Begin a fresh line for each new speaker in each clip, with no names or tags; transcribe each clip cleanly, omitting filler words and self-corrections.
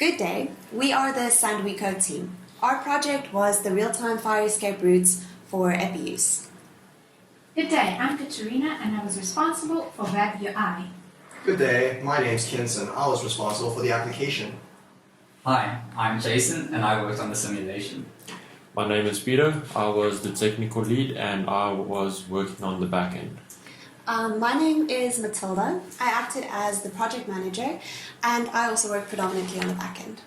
Good day, we are the Sandwico team. Our project was the real-time fire escape routes for EPUs.
Good day, I'm Katerina and I was responsible for Web UI.
Good day, my name's Kinson. I was responsible for the application.
Hi, I'm Jason and I worked on the simulation.
My name is Peter. I was the technical lead and I was working on the back end.
My name is Matilda. I acted as the project manager and I also work predominantly on the back end.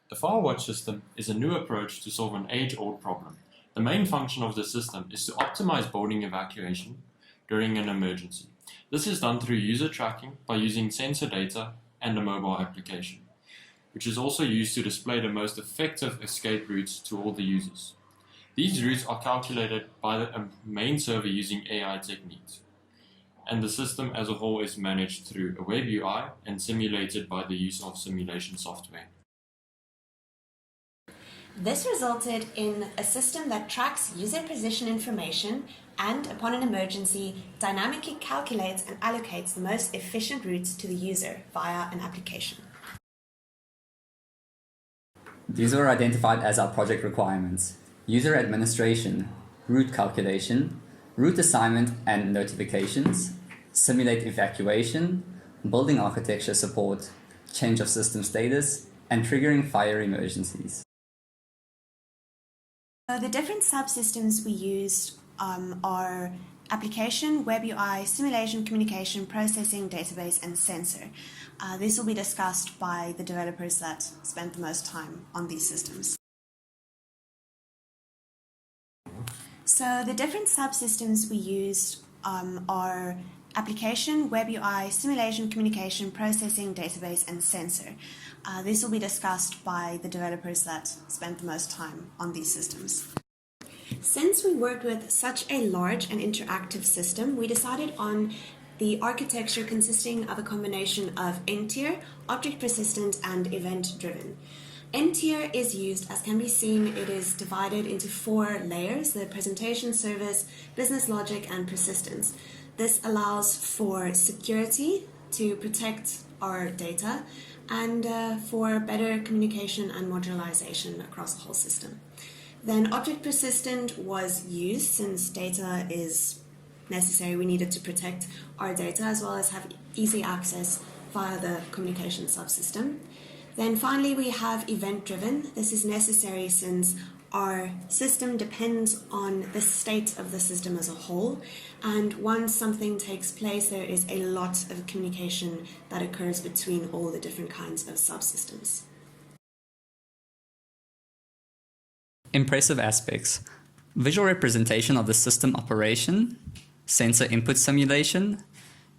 The Firewatch system is a new approach to solve an age-old problem. The main function of the system is to optimize building evacuation during an emergency. This is done through user tracking by using sensor data and a mobile application, which is also used to display the most effective escape routes to all the users. These routes are calculated by the main server using AI techniques, and the system as a whole is managed through a web UI and simulated by the use of simulation software.
This resulted in a system that tracks user position information and, upon an emergency, dynamically calculates and allocates the most efficient routes to the user via an application.
These were identified as our project requirements: user administration, route calculation, route assignment and notifications, simulate evacuation, building architecture support, change of system status, and triggering fire emergencies.
The different subsystems we used are application, web UI, simulation, communication, processing, database, and sensor. This will be discussed by the developers that spent the most time on these systems. So the different subsystems we used are application, web UI, simulation, communication, processing, database, and sensor. This will be discussed by the developers that spent the most time on these systems. Since we worked with such a large and interactive system, we decided on the architecture consisting of a combination of N-tier, object persistent, and event-driven. N-tier is used, as can be seen, it is divided into 4 layers: the presentation, service, business logic, and persistence. This allows for security to protect our data and for better communication and modularization across the whole system. Then object persistent was used since data is necessary. We needed to protect our data as well as have easy access via the communication subsystem. Then finally we have event-driven. This is necessary since our system depends on the state of the system as a whole, and once something takes place there is a lot of communication that occurs between all the different kinds of subsystems.
Impressive aspects: visual representation of the system operation, sensor input simulation,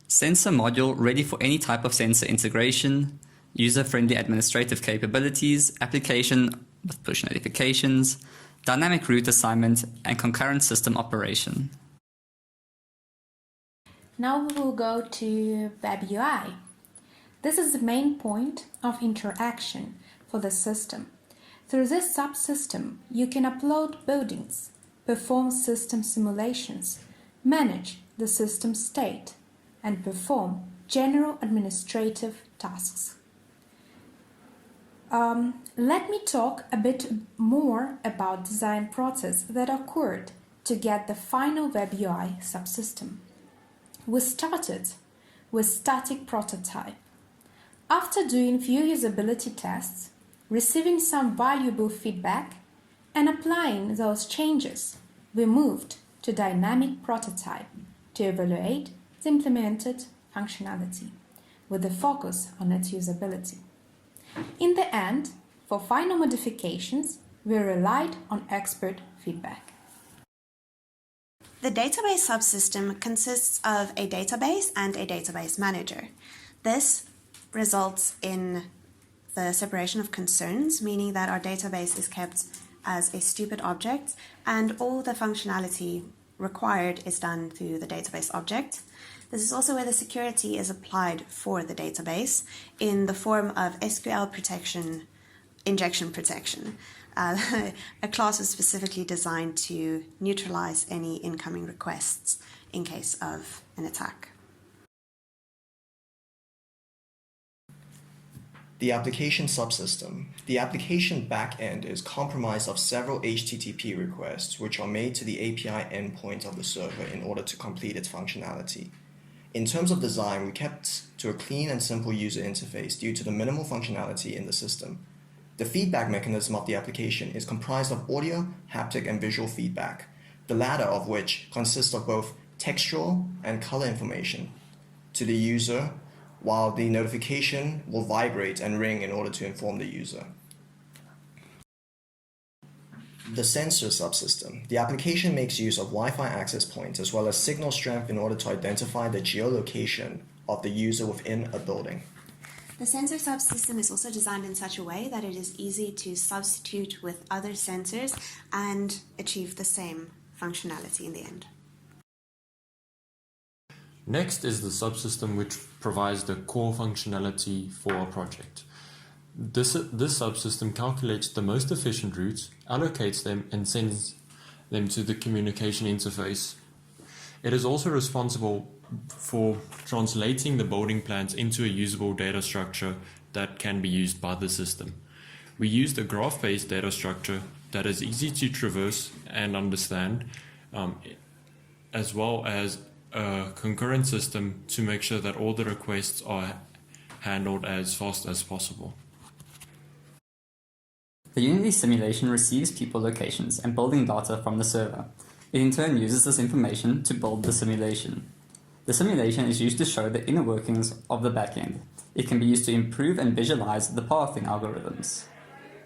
sensor module ready for any type of sensor integration, user-friendly administrative capabilities, application with push notifications, dynamic route assignment, and concurrent system operation.
Now we will go to Web UI. This is the main point of interaction for the system. Through this subsystem, you can upload buildings, perform system simulations, manage the system state, and perform general administrative tasks. Let me talk a bit more about design process that occurred to get the final Web UI subsystem. We started with static prototype. After doing few usability tests, receiving some valuable feedback, and applying those changes, we moved to dynamic prototype to evaluate the implemented functionality with a focus on its usability. In the end, for final modifications, we relied on expert feedback.
The database subsystem consists of a database and a database manager. This results in the separation of concerns, meaning that our database is kept as a stupid object and all the functionality required is done through the database object. This is also where the security is applied for the database in the form of SQL protection, injection protection. A class was specifically designed to neutralize any incoming requests in case of an attack.
The application subsystem. The application backend is comprised of several HTTP requests which are made to the API endpoint of the server in order to complete its functionality. In terms of design, we kept to a clean and simple user interface due to the minimal functionality in the system. The feedback mechanism of the application is comprised of audio, haptic, and visual feedback, the latter of which consists of both textual and color information to the user, while the notification will vibrate and ring in order to inform the user. The sensor subsystem. The application makes use of Wi-Fi access points as well as signal strength in order to identify the geolocation of the user within a building.
The sensor subsystem is also designed in such a way that it is easy to substitute with other sensors and achieve the same functionality in the end.
Next is the subsystem which provides the core functionality for our project. This subsystem calculates the most efficient routes, allocates them, and sends them to the communication interface. It is also responsible for translating the building plans into a usable data structure that can be used by the system. We used a graph-based data structure that is easy to traverse and understand, as well as a concurrent system to make sure that all the requests are handled as fast as possible.
The Unity simulation receives people locations and building data from the server. It in turn uses this information to build the simulation. The simulation is used to show the inner workings of the backend. It can be used to improve and visualize the pathing algorithms.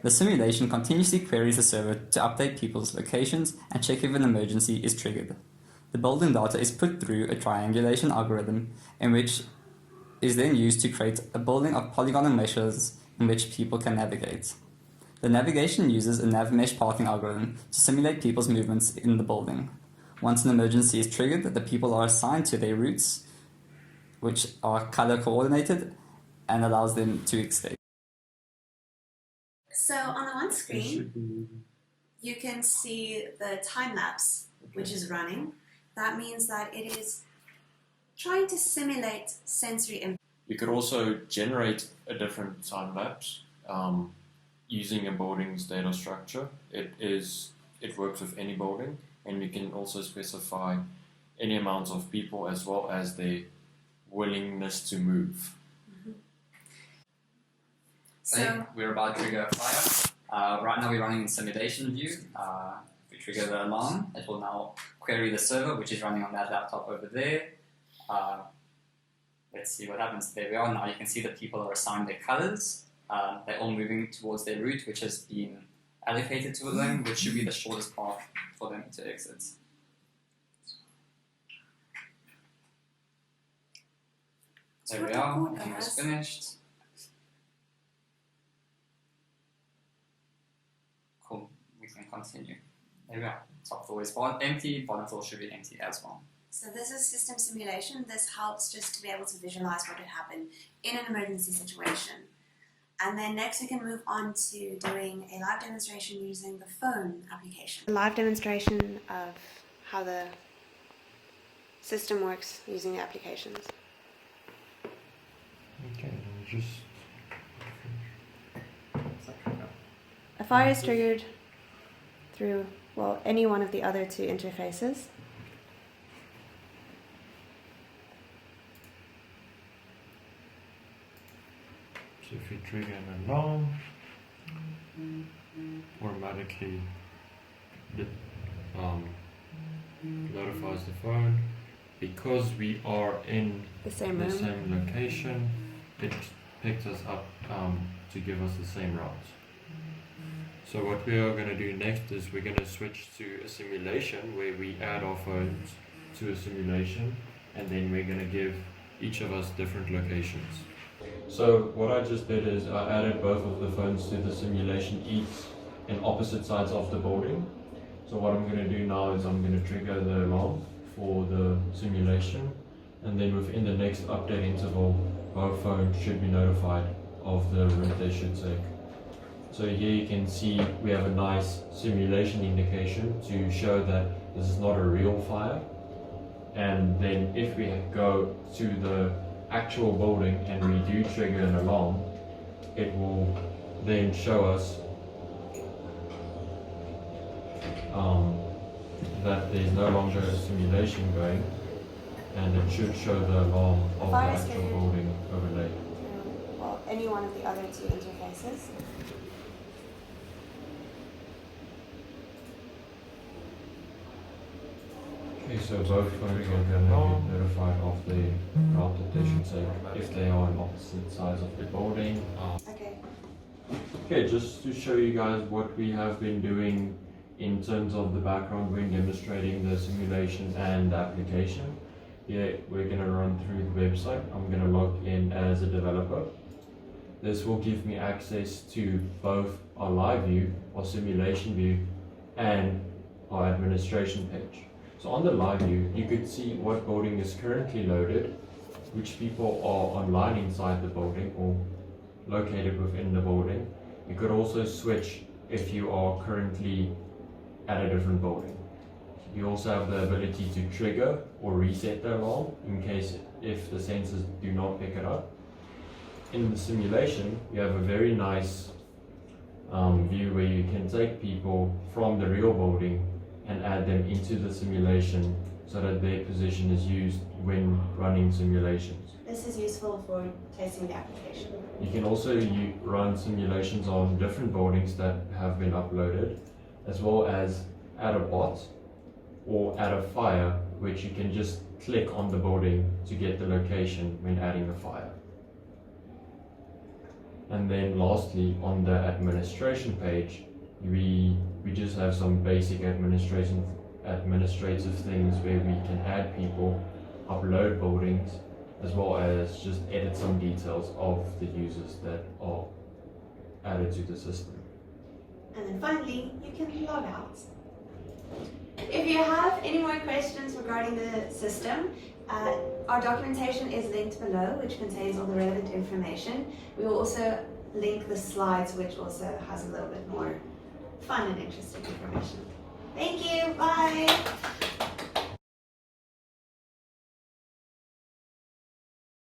The simulation continuously queries the server to update people's locations and check if an emergency is triggered. The building data is put through a triangulation algorithm in which is then used to create a building of polygonal meshes in which people can navigate. The navigation uses a nav mesh pathing algorithm to simulate people's movements in the building. Once an emergency is triggered, the people are assigned to their routes, which are color coordinated and allows them to escape.
So on the one screen, you can see the time lapse, which is running. That means that it is trying to simulate sensory input.
You could also generate a different time lapse using a building's data structure. It works with any building, and you can also specify any amount of people as well as their willingness to move.
So
I think we're about to trigger a fire. Right now we're running in simulation view. If we trigger the alarm, it will now query the server, which is running on that laptop over there. Let's see what happens. There we are. Now you can see that people are assigned their colors. They're all moving towards their route, which has been allocated to them, which should be the shortest path for them to exit. There we are. Almost finished. Cool. We can continue. There we are. Top floor is empty. Bottom floor should be empty as well.
So this is system simulation. This helps just to be able to visualize what would happen in an emergency situation. And then next we can move on to doing a live demonstration using the phone application. A live demonstration of how the system works using the applications.
Okay, just...
A fire is triggered through, well, any one of the other two interfaces.
So if you trigger an alarm, automatically notifies the phone. Because we are in
The same
the
room.
same location, it picked us up to give us the same route. So what we are going to do next is we're going to switch to a simulation where we add our phones to a simulation, and then we're going to give each of us different locations. So what I just did is I added both of the phones to the simulation, each in opposite sides of the building. So what I'm going to do now is I'm going to trigger the alarm for the simulation, and then within the next update interval, both phones should be notified of the route they should take. So here you can see we have a nice simulation indication to show that this is not a real fire. And then if we go to the actual building and we do trigger an alarm, it will then show us that there's no longer a simulation going, and it should show the alarm of the actual building overlaid.
Well, any one of the other two interfaces.
Okay, so both phones are going to be notified of the route that they should say if they are on opposite sides of the building.
Okay.
Okay, just to show you guys what we have been doing in terms of the background when demonstrating the simulation and the application. Here we're going to run through the website. I'm going to log in as a developer. This will give me access to both our live view, our simulation view, and our administration page. So on the live view, you could see what building is currently loaded, which people are online inside the building or located within the building. You could also switch if you are currently at a different building. You also have the ability to trigger or reset the alarm in case if the sensors do not pick it up. In the simulation, you have a very nice view where you can take people from the real building and add them into the simulation so that their position is used when running simulations.
This is useful for testing the application.
You can also run simulations on different buildings that have been uploaded, as well as add a bot or add a fire, which you can just click on the building to get the location when adding a fire. And then lastly, on the administration page, we just have some basic administrative things where we can add people, upload buildings, as well as just edit some details of the users that are added to the system.
And then finally, you can log out. If you have any more questions regarding the system, our documentation is linked below, which contains all the relevant information. We will also link the slides, which also has a little bit more fun and interesting information. Thank you. Bye.